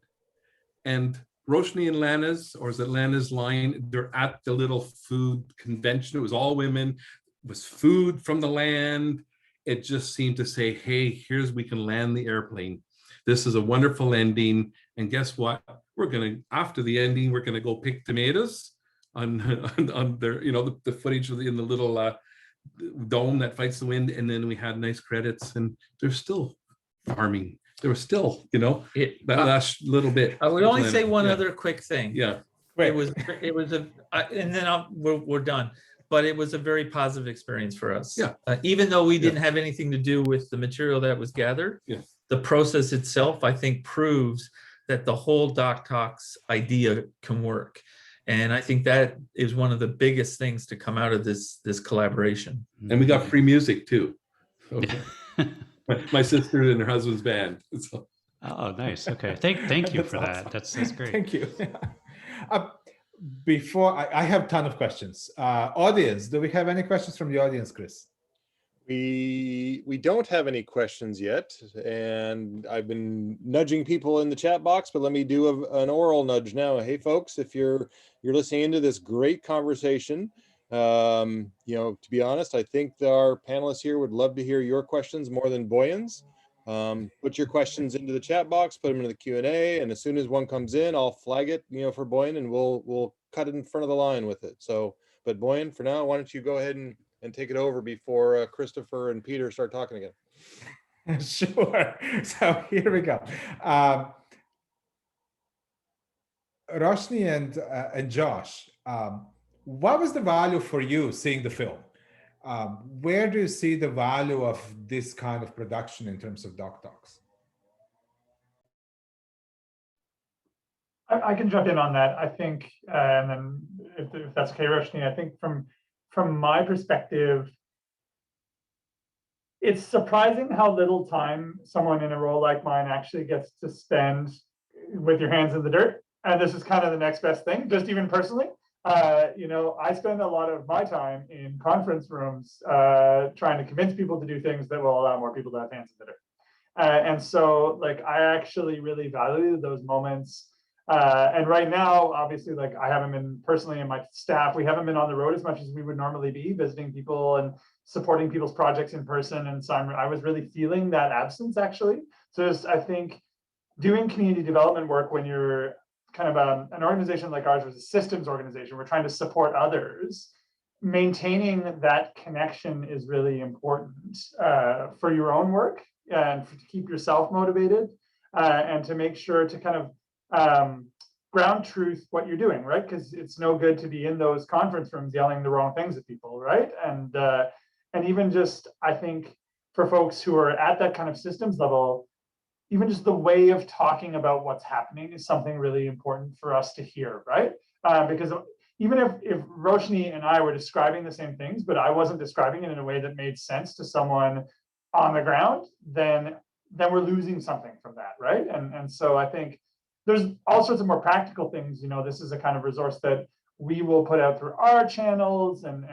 S6: And Roshni and Lana's, or is it Lana's line? They're at the little food convention. It was all women. It was food from the land. It just seemed to say, hey, we can land the airplane. This is a wonderful ending. And guess what? We're going to, after the ending, we're going to go pick tomatoes on their, the footage in the little dome that fights the wind. And then we had nice credits, and they're still farming. There was still, that last little bit.
S5: I would only say one other quick thing.
S6: Yeah.
S5: It was and then we're done. But it was a very positive experience for us.
S6: Yeah.
S5: Even though we didn't have anything to do with the material that was gathered, the process itself, I think, proves that the whole Doc Talks idea can work. And I think that is one of the biggest things to come out of this collaboration.
S6: And we got free music too. Okay. My sister and her husband's band. So.
S3: Oh, nice. Okay. Thank you for that.
S1: Awesome.
S3: That's great.
S1: Thank you. Before I have a ton of questions. Audience, do we have any questions from the audience, Chris?
S2: We don't have any questions yet, and I've been nudging people in the chat box, but let me do an oral nudge now. Hey, folks, if you're listening into this great conversation, to be honest, I think our panelists here would love to hear your questions more than Boyan's. Put your questions into the chat box, put them into the Q&A, and as soon as one comes in, I'll flag it, for Boyan, and we'll cut it in front of the line with it. So, but Boyan, for now, why don't you go ahead and take it over before Christopher and Peter start talking again.
S1: Sure. So here we go. Roshni and Josh, what was the value for you seeing the film? Where do you see the value of this kind of production in terms of Doc Talks?
S7: I can jump in on that. I think, and then if that's okay, Roshni, I think from my perspective, it's surprising how little time someone in a role like mine actually gets to spend with your hands in the dirt. And this is kind of the next best thing, just even personally. I spend a lot of my time in conference rooms trying to convince people to do things that will allow more people to have hands in the dirt. And so, I actually really value those moments. And right now, obviously, I haven't been personally, and my staff, we haven't been on the road as much as we would normally be, visiting people and supporting people's projects in person. And so I was really feeling that absence, actually. So I think doing community development work when you're kind of an organization like ours was a systems organization, we're trying to support others, maintaining that connection is really important for your own work and to keep yourself motivated and to make sure to kind of ground truth what you're doing, right? Because it's no good to be in those conference rooms yelling the wrong things at people, right? And even just, I think for folks who are at that kind of systems level, even just the way of talking about what's happening is something really important for us to hear, right? Because even if Roshni and I were describing the same things, but I wasn't describing it in a way that made sense to someone on the ground, then we're losing something from that, right? And so I think there's all sorts of more practical things. This is a kind of resource that we will put out through our channels, and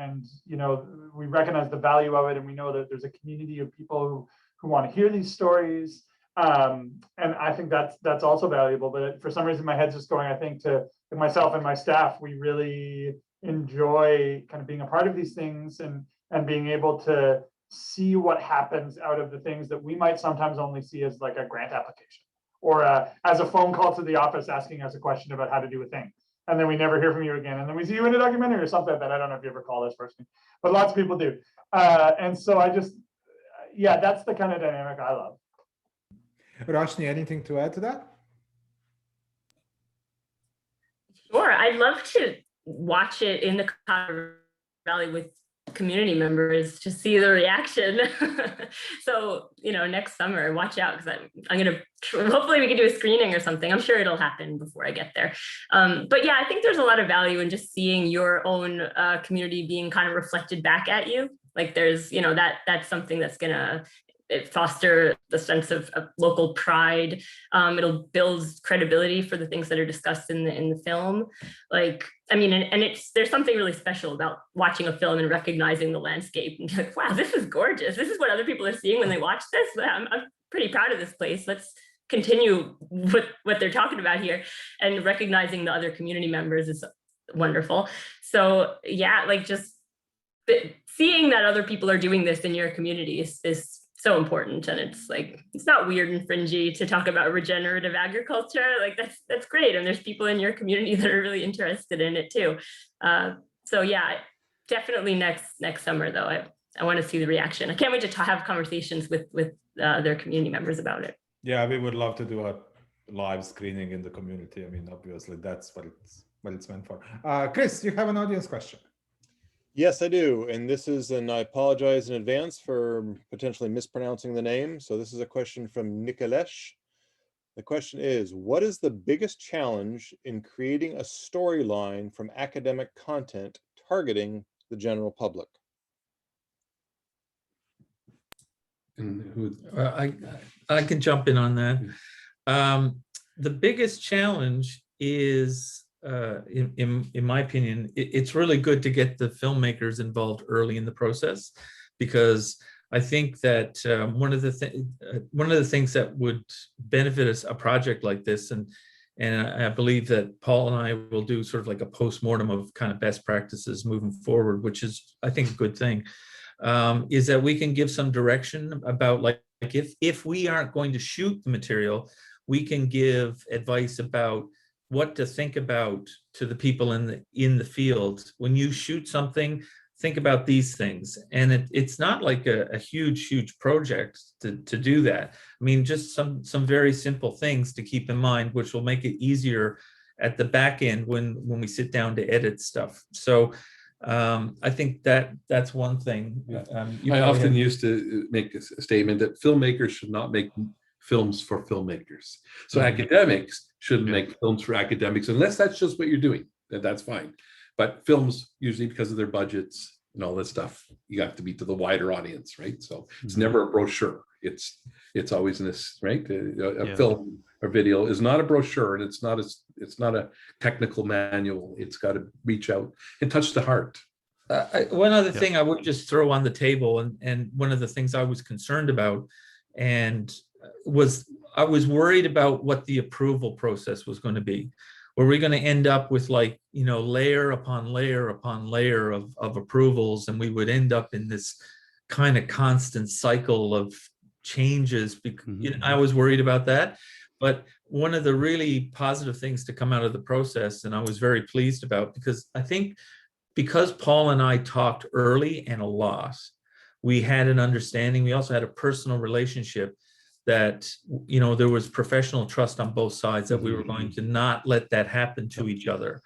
S7: we recognize the value of it, and we know that there's a community of people who want to hear these stories. And I think that's also valuable. But for some reason, my head's just going, I think, to myself and my staff, we really enjoy kind of being a part of these things and being able to see what happens out of the things that we might sometimes only see as like a grant application, or as a phone call to the office asking us a question about how to do a thing. And then we never hear from you again. And then we see you in a documentary or something like that. I don't know if you ever call this person, but lots of people do. And so that's the kind of dynamic I love.
S1: Roshni, anything to add to that?
S4: Sure, I'd love to watch it in the Colorado Valley with community members to see the reaction. So, next summer, watch out, because I'm going to, hopefully we can do a screening or something. I'm sure it'll happen before I get there. But yeah, I think there's a lot of value in just seeing your own community being kind of reflected back at you. Like there's, that's something that's going to foster the sense of local pride. It'll build credibility for the things that are discussed in the film. There's something really special about watching a film and recognizing the landscape and be like, wow, this is gorgeous. This is what other people are seeing when they watch this. I'm pretty proud of this place. Let's continue with what they're talking about here. And recognizing the other community members is wonderful. So yeah, just seeing that other people are doing this in your community is so important. And it's not weird and fringy to talk about regenerative agriculture. That's great. And there's people in your community that are really interested in it too. So yeah, definitely next summer though, I want to see the reaction. I can't wait to have conversations with their community members about it.
S1: Yeah, we would love to do a live screening in the community. Obviously that's what it's meant for. Chris, you have an audience question.
S2: Yes, I do. And I apologize in advance for potentially mispronouncing the name. So this is a question from Nikalesh. The question is, what is the biggest challenge in creating a storyline from academic content targeting the general public?
S6: And who?
S5: I can jump in on that. The biggest challenge is, in my opinion, it's really good to get the filmmakers involved early in the process, because I think that one of the things that would benefit us a project like this, and I believe that Paul and I will do sort of like a post-mortem of kind of best practices moving forward, which is, I think, a good thing, is that we can give some direction about if we aren't going to shoot the material, we can give advice about what to think about to the people in the field. When you shoot something, think about these things. And it's not like a huge project to do that. Just some very simple things to keep in mind, which will make it easier at the back end when we sit down to edit stuff. So I think that's one thing.
S6: I often used to make a statement that filmmakers should not make films for filmmakers. So academics shouldn't make films for academics, unless that's just what you're doing, then that's fine. But films, usually because of their budgets and all this stuff, you have to be to the wider audience, right? So it's never a brochure. It's always in this, right? A film or video is not a brochure, and it's not a technical manual. It's got to reach out and touch the heart.
S5: One other thing I would just throw on the table, and one of the things I was concerned about, and I was worried about what the approval process was going to be. Were we going to end up with layer upon layer upon layer of approvals, and we would end up in this kind of constant cycle of changes? I was worried about that. But one of the really positive things to come out of the process, and I was very pleased about, because I think because Paul and I talked early and a lot, we had an understanding. We also had a personal relationship that, there was professional trust on both sides, that we were going to not let that happen to each other.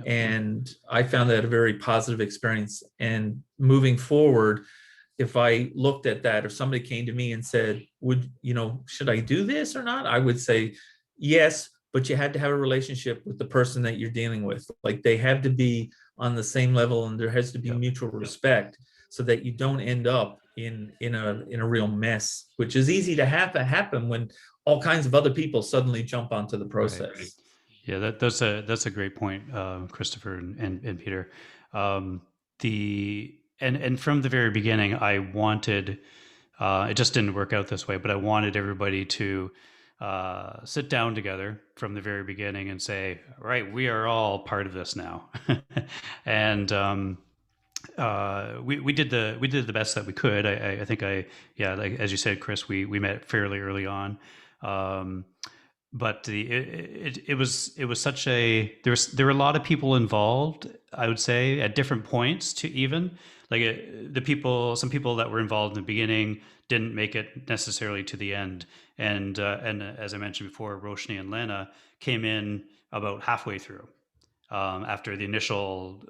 S5: And I found that a very positive experience. And moving forward, if I looked at that, if somebody came to me and said, should I do this or not? I would say, yes, but you had to have a relationship with the person that you're dealing with. They have to be on the same level, and there has to be mutual respect, so that you don't end up in a real mess, which is easy to happen when all kinds of other people suddenly jump onto the process.
S3: Yeah, that's a great point, Christopher and Peter. And from the very beginning, I wanted it just didn't work out this way, but I wanted everybody to sit down together from the very beginning and say, "All right, we are all part of this now," and we did the best that we could. I think like as you said, Chris, we met fairly early on. But it was such a there were a lot of people involved, I would say, at different points to even like some people that were involved in the beginning didn't make it necessarily to the end, and as I mentioned before, Roshni and Lena came in about halfway through after the initial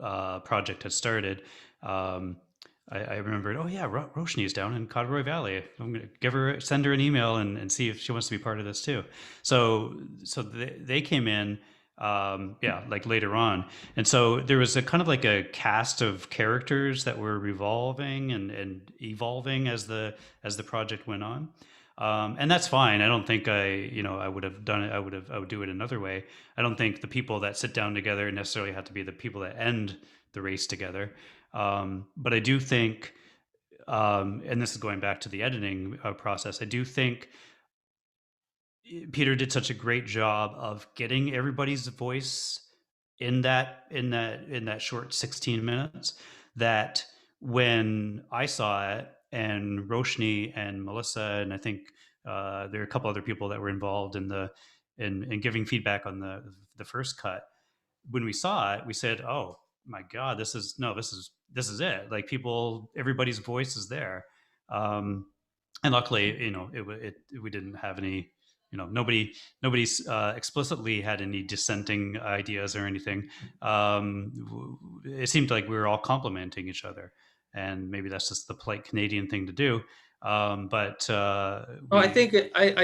S3: project had started. I remembered, oh yeah, Roshni is down in Corduroy Valley. I'm going to send her an email and see if she wants to be part of this too. So they came in, like later on. And so there was a kind of like a cast of characters that were revolving and evolving as the project went on. And that's fine. I don't think I would have done it. I would do it another way. I don't think the people that sit down together necessarily have to be the people that end the race together. But I do think, and this is going back to the editing process, I do think Peter did such a great job of getting everybody's voice in that short 16 minutes that when I saw it, and Roshni and Melissa, and I think there are a couple other people that were involved in giving feedback on the first cut. When we saw it, we said, "Oh my God, this is it." Like everybody's voice is there, and luckily, we didn't have any. Nobody's explicitly had any dissenting ideas or anything. It seemed like we were all complimenting each other, and maybe that's just the polite Canadian thing to do.
S5: I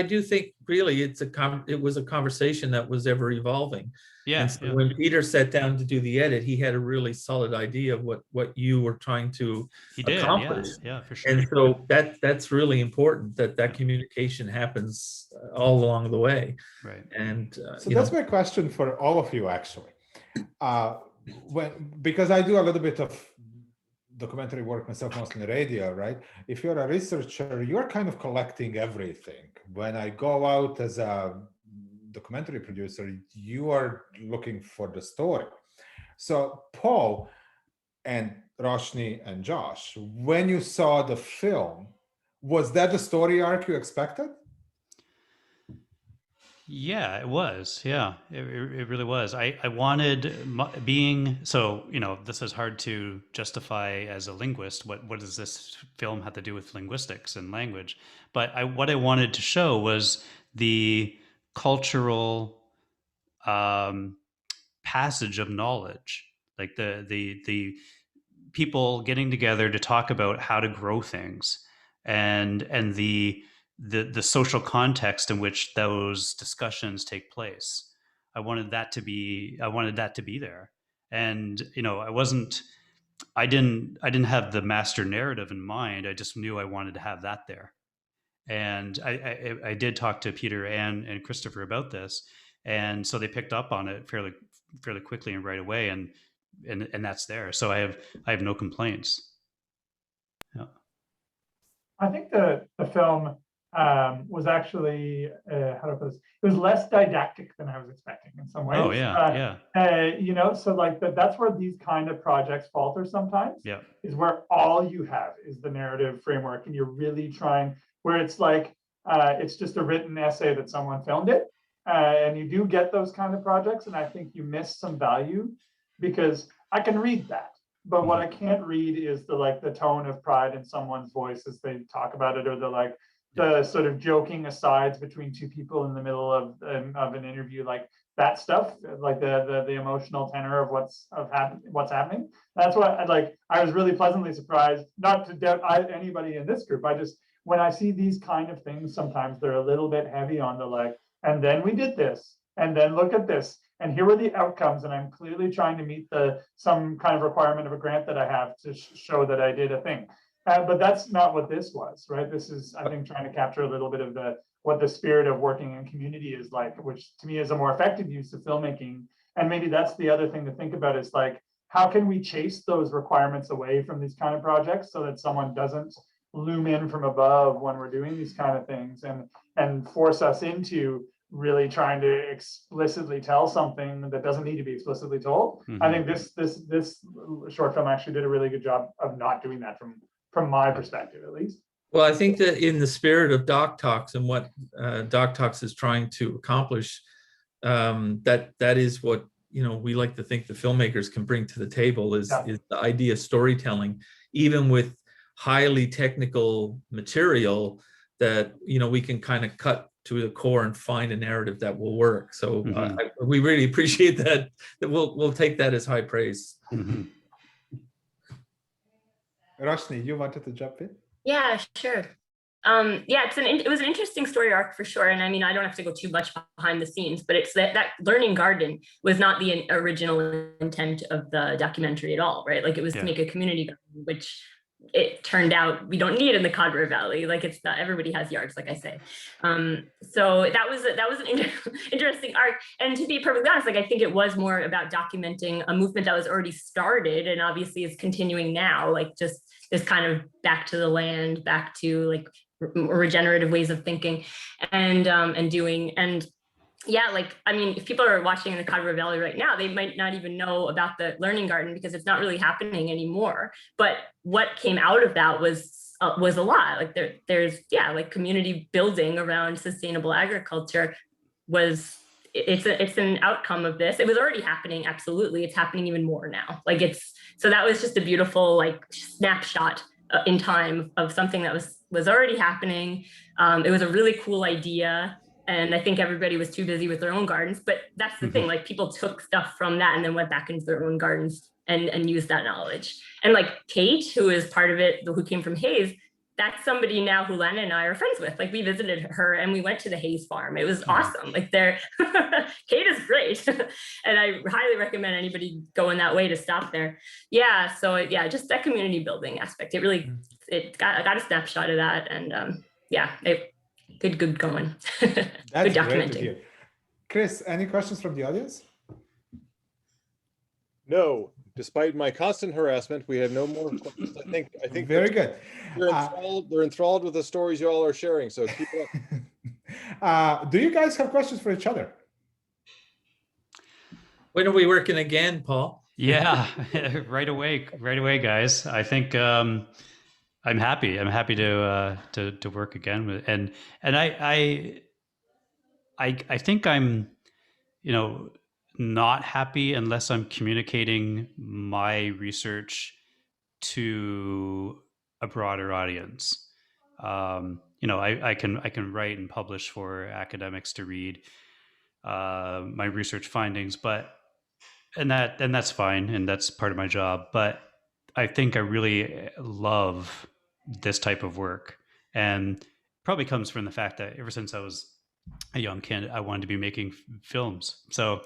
S5: do think really it was a conversation that was ever evolving.
S3: Yeah.
S5: And so when Peter sat down to do the edit, he had a really solid idea of what you were trying to accomplish.
S3: Yeah, for sure.
S5: And so that's really important that communication happens all along the way.
S3: Right.
S5: And
S1: so that's my question for all of you, actually. Because I do a little bit of documentary work myself, mostly in radio, right? If you're a researcher, you're kind of collecting everything. When I go out as a documentary producer, you are looking for the story. So Paul and Roshni and Josh, when you saw the film, was that the story arc you expected?
S3: Yeah, it was. Yeah, it really was. I wanted this is hard to justify as a linguist. What does this film have to do with linguistics and language? But what I wanted to show was the cultural passage of knowledge, like the people getting together to talk about how to grow things, and the social context in which those discussions take place. I wanted that to be there. And I didn't have the master narrative in mind. I just knew I wanted to have that there. And I did talk to Peter and Christopher about this, and so they picked up on it fairly quickly and right away, and that's there. So I have no complaints. Yeah.
S7: I think the film was actually how to put this, it was less didactic than I was expecting in some ways.
S3: Oh yeah.
S7: So like that's where these kind of projects falter sometimes.
S3: Yeah.
S7: Is where all you have is the narrative framework, and you're really trying, where it's like it's just a written essay that someone filmed it, and you do get those kind of projects, and I think you miss some value because I can read that. But what I can't read is the tone of pride in someone's voice as they talk about it, or the sort of joking asides between two people in the middle of an interview, like that stuff, like the emotional tenor of what's happening. That's what I was really pleasantly surprised. Not to doubt anybody in this group. When I see these kind of things, sometimes they're a little bit heavy on and then we did this, and then look at this. And here were the outcomes, and I'm clearly trying to meet some kind of requirement of a grant that I have to show that I did a thing. But that's not what this was, right? This is, I think, trying to capture a little bit of what the spirit of working in community is like, which to me is a more effective use of filmmaking. And maybe that's the other thing to think about is like, how can we chase those requirements away from these kind of projects so that someone doesn't loom in from above when we're doing these kind of things and force us into really trying to explicitly tell something that doesn't need to be explicitly told. I think this short film actually did a really good job of not doing that from my perspective, at least.
S5: Well, I think that in the spirit of Doc Talks and what Doc Talks is trying to accomplish, that is what, you know, we like to think the filmmakers can bring to the table is the idea of storytelling, even with highly technical material that, you know, we can kind of cut to the core and find a narrative that will work. So we really appreciate that we'll take that as high praise.
S1: Roshni, you wanted to jump in?
S4: Yeah, sure. Yeah, it was an interesting story arc for sure. And I mean, I don't have to go too much behind the scenes, but it's that learning garden was not the original intent of the documentary at all, right? Like it was to make a community garden, which it turned out we don't need in the Conroe Valley. Like it's not, everybody has yards, like I say. So that was an interesting arc. And to be perfectly honest, like I think it was more about documenting a movement that was already started and obviously is continuing now, like just this kind of back to the land, back to like regenerative ways of thinking and doing. And yeah, like, I mean, if people are watching in the Conroe Valley right now, they might not even know about the learning garden because it's not really happening anymore. But what came out of that was a lot. Like there's like community building around sustainable agriculture it's an outcome of this. It was already happening. Absolutely. It's happening even more now. Like so that was just a beautiful like snapshot in time of something that was already happening. It was a really cool idea. And I think everybody was too busy with their own gardens, but that's the thing, like people took stuff from that and then went back into their own gardens and used that knowledge. And like Kate, who is part of it, who came from Hayes, that's somebody now who Lana and I are friends with. Like we visited her and we went to the Hayes farm. It was awesome. Like Kate is great. And I highly recommend anybody going that way to stop there. Yeah, so yeah, just that community building aspect. It really, I got a snapshot of that and good going.
S1: That's
S4: good documenting.
S1: Great to hear. Chris, any questions from the audience?
S2: No, despite my constant harassment, we have no more questions. I think
S1: Very good.
S2: They're enthralled with the stories you all are sharing. So keep it
S1: up. Do you guys have questions for each other?
S5: When are we working again, Paul?
S3: Yeah, right away, guys. I think I'm happy. I'm happy to work again with, and I think I'm, not happy unless I'm communicating my research to a broader audience. I can write and publish for academics to read my research findings, and that's fine, and that's part of my job. But I think I really love this type of work, and probably comes from the fact that ever since I was a young kid, I wanted to be making films. So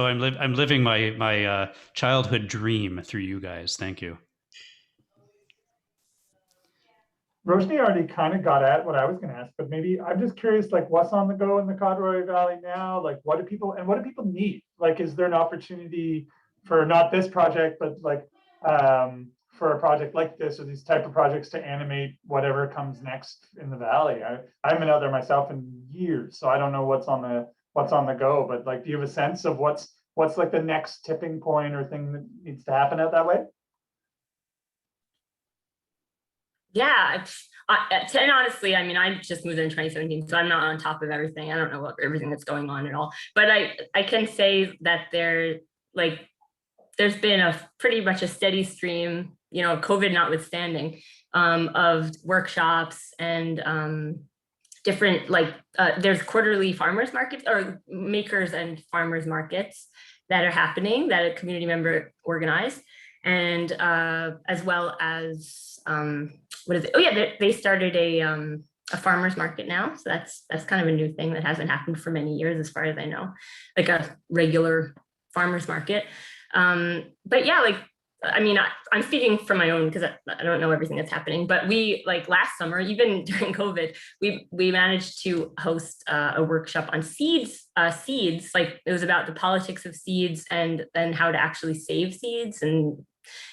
S3: I'm living my childhood dream through you guys. Thank you.
S7: Roshni already kind of got at what I was going to ask, but maybe I'm just curious, like what's on the go in the Conroe Valley now? Like what do people need? Like, is there an opportunity for not this project, but like for a project like this or these type of projects to animate whatever comes next in the Valley? I haven't been out there myself in years, so I don't know what's on the go, but like, do you have a sense of what's like the next tipping point or thing that needs to happen out that way?
S4: Yeah, and honestly, I mean, I just moved in 2017, so I'm not on top of everything. I don't know everything that's going on at all. But I can say that there's been pretty much a steady stream, COVID notwithstanding, of workshops and different there's quarterly farmers markets or makers and farmers markets that are happening that a community member organized, and as well as what is it? Oh yeah, they started a farmers market now. So that's kind of a new thing that hasn't happened for many years, as far as I know, like a regular farmers market. But yeah, like I mean, I'm speaking from my own because I don't know everything that's happening, but we, like last summer, even during COVID, we managed to host a workshop on seeds. Like it was about the politics of seeds and then how to actually save seeds, and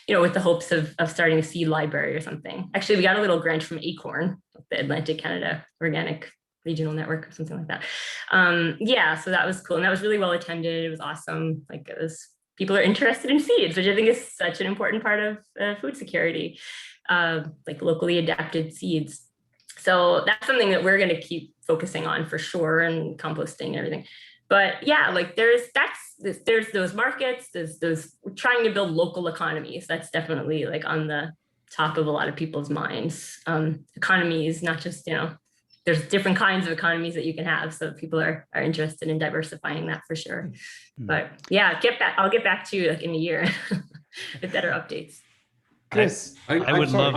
S4: with the hopes of starting a seed library or something. Actually, we got a little grant from Acorn, the Atlantic Canada Organic Regional Network or something like that. Yeah, so that was cool, and that was really well attended. It was awesome. Like it was. People are interested in seeds, which I think is such an important part of food security, like locally adapted seeds. So that's something that we're going to keep focusing on for sure, and composting and everything. But yeah, like there's those markets, there's those trying to build local economies. That's definitely like on the top of a lot of people's minds. Economies, not just, there's different kinds of economies that you can have. So people are interested in diversifying that for sure. But yeah, I'll get back to you like in a year with better updates.
S1: Chris,
S3: I would love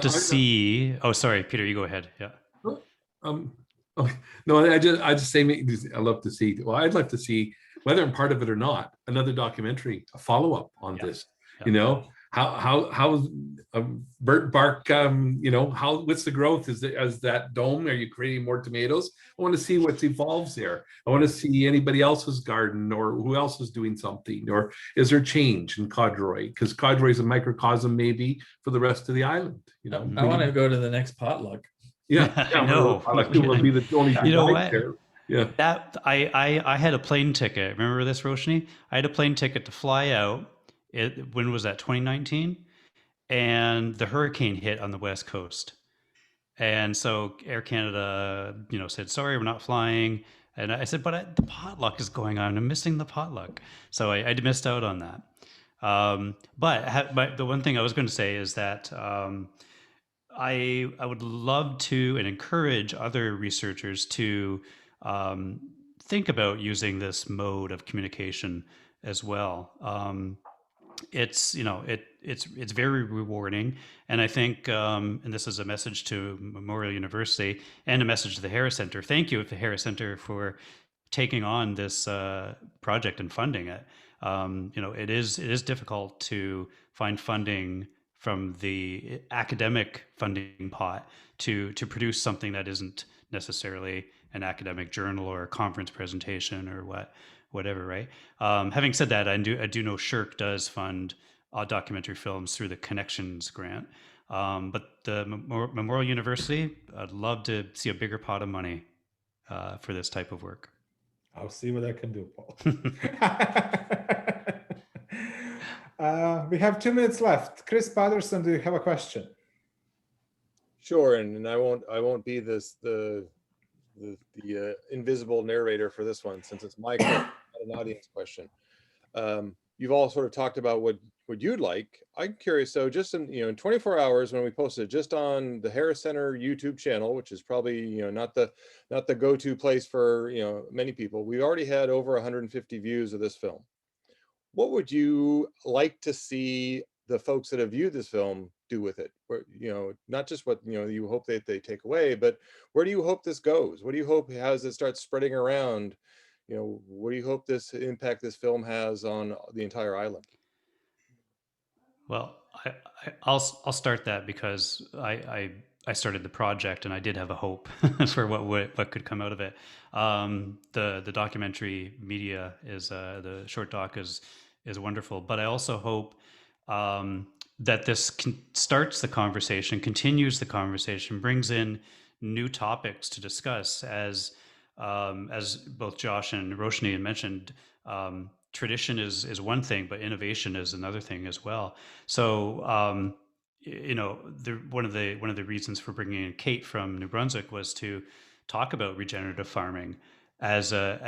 S3: to
S6: I-
S3: see. Oh, sorry, Peter, you go ahead. Yeah.
S6: No, I just say I love to see. Well, I'd like to see, whether I'm part of it or not, another documentary, a follow up on this.
S3: Yeah.
S6: How Burt Bark, what's the growth? As that dome? Are you creating more tomatoes? I want to see what evolves there. I want to see anybody else's garden, or who else is doing something, or is there change in Codroy? Because Codroy is a microcosm maybe for the rest of the island.
S5: I want to go to the next potluck.
S6: Yeah,
S3: I know.
S6: Will be the only
S3: what?
S6: there. Yeah.
S3: That I had a plane ticket. Remember this, Roshni? I had a plane ticket to fly out. When was that? 2019, and the hurricane hit on the West Coast, and so Air Canada, said sorry, we're not flying. And I said, but the potluck is going on. I'm missing the potluck, so I missed out on that. But the one thing I was going to say is that I would love to and encourage other researchers to think about using this mode of communication as well. It's it's very rewarding, and I think and this is a message to Memorial University and a message to the Harris Center. Thank you, the Harris Center, for taking on this project and funding it. It is difficult to find funding from the academic funding pot to produce something that isn't necessarily an academic journal or a conference presentation or whatever, right? Having said that, I do know SSHRC does fund documentary films through the Connections grant. But the Memorial University, I'd love to see a bigger pot of money for this type of work.
S1: I'll see what I can do, Paul. We have 2 minutes left. Chris Patterson, do you have a question?
S2: Sure, and I won't be the invisible narrator for this one, since it's my question, not an audience question. You've all sort of talked about what you'd like. I'm curious, so just in 24 hours, when we posted just on the Harris Center YouTube channel, which is probably not the go-to place for many people, we've already had over 150 views of this film. What would you like to see the folks that have viewed this film do with it? Where, not just what you hope that they take away, but where do you hope this goes? What do you hope as it starts spreading around? What do you hope this impact this film has on the entire island?
S3: Well, I'll start that because I started the project and I did have a hope for what could come out of it. The documentary media is the short doc is wonderful, but I also hope that this starts the conversation, continues the conversation, brings in new topics to discuss. As both Josh and Roshni had mentioned, tradition is one thing, but innovation is another thing as well. So, one of the reasons for bringing in Kate from New Brunswick was to talk about regenerative farming as a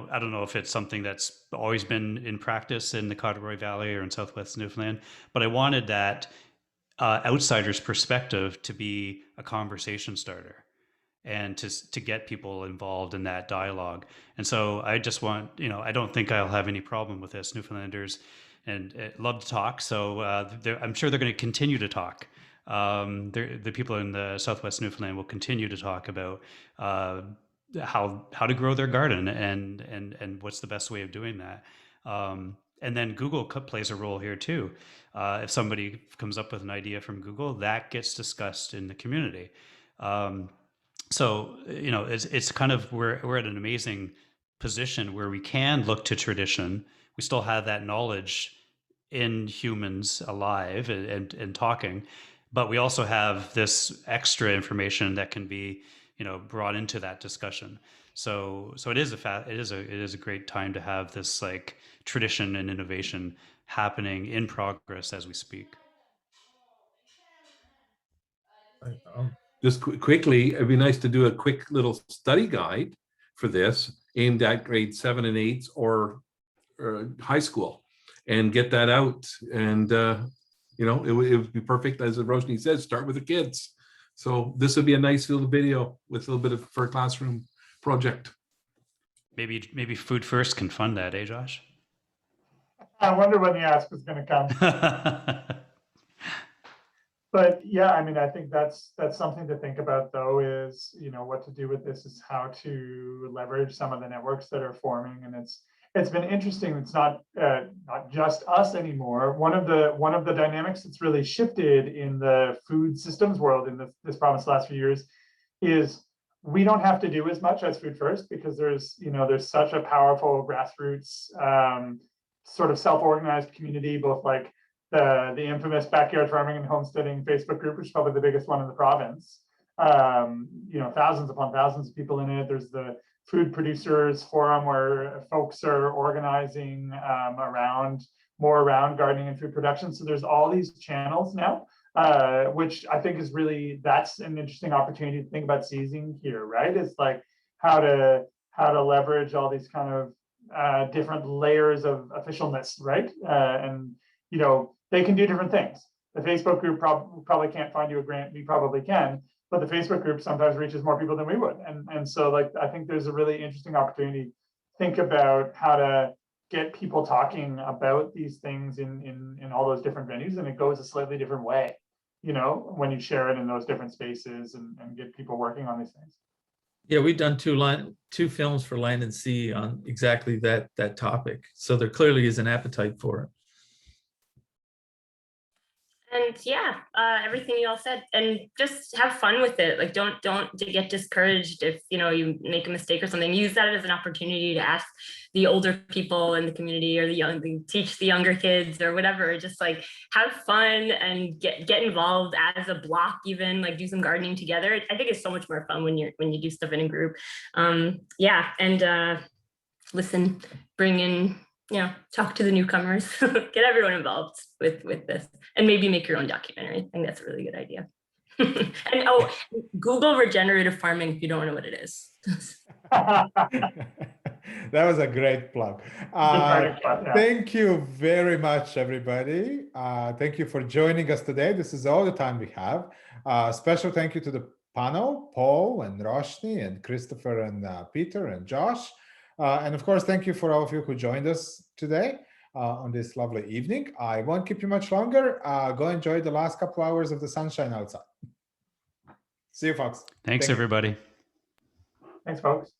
S3: I don't know if it's something that's always been in practice in the Codroy Valley or in Southwest Newfoundland, but I wanted that outsider's perspective to be a conversation starter and to get people involved in that dialogue. And so I just want, I don't think I'll have any problem with this. Newfoundlanders and love to talk. So I'm sure they're going to continue to talk. The people in the Southwest Newfoundland will continue to talk about how to grow their garden and what's the best way of doing that. And then Google plays a role here too. If somebody comes up with an idea from Google, that gets discussed in the community. So, you know, it's kind of, we're at an amazing position where we can look to tradition. We still have that knowledge in humans alive and talking, but we also have this extra information that can be, you know, brought into that discussion. So it is a great time to have this like tradition and innovation happening in progress as we speak.
S6: Just quickly, it'd be nice to do a quick little study guide for this aimed at grade 7 and 8 or high school, and get that out. And you know, it would be perfect, as Roshni says, start with the kids. So this would be a nice little video with a little bit of for a classroom project.
S3: Maybe Food First can fund that, eh, Josh?
S7: I wonder when the ask was going to come. But yeah, I mean, I think that's something to think about, though, is, you know, what to do with this is how to leverage some of the networks that are forming. And it's been interesting. It's not just us anymore. One of the dynamics that's really shifted in the food systems world in this province the last few years is we don't have to do as much as Food First, because there's such a powerful grassroots sort of self-organized community, both like the infamous backyard farming and homesteading Facebook group, which is probably the biggest one in the province. You know, thousands upon thousands of people in it. There's the food producers forum where folks are organizing around gardening and food production. So there's all these channels now, which I think is really, that's an interesting opportunity to think about seizing here, right? It's like how to leverage all these kind of different layers of officialness, right? And you know, they can do different things. The Facebook group probably can't find you a grant. We probably can, but the Facebook group sometimes reaches more people than we would. And so, like, I think there's a really interesting opportunity to think about how to get people talking about these things in all those different venues, and it goes a slightly different way, you know, when you share it in those different spaces and get people working on these things.
S5: Yeah, we've done two films for Land and Sea on exactly that topic. So there clearly is an appetite for it.
S4: And yeah, everything you all said, and just have fun with it. Like, don't get discouraged if, you know, you make a mistake or something. Use that as an opportunity to ask the older people in the community, or teach the younger kids or whatever. Just like have fun and get involved as a block, even like do some gardening together. I think it's so much more fun when you do stuff in a group. Yeah, and listen, bring in, you know, talk to the newcomers, get everyone involved with this, and maybe make your own documentary. I think that's a really good idea. And Google regenerative farming if you don't know what it is.
S1: That was a great plug. Thank you very much, everybody. Thank you for joining us today. This is all the time we have. Special thank you to the panel, Paul and Roshni and Christopher and Peter and Josh. And of course, thank you for all of you who joined us today on this lovely evening. I won't keep you much longer. Go enjoy the last couple hours of the sunshine outside. See you, folks.
S3: Thanks, everybody.
S7: Thanks, folks.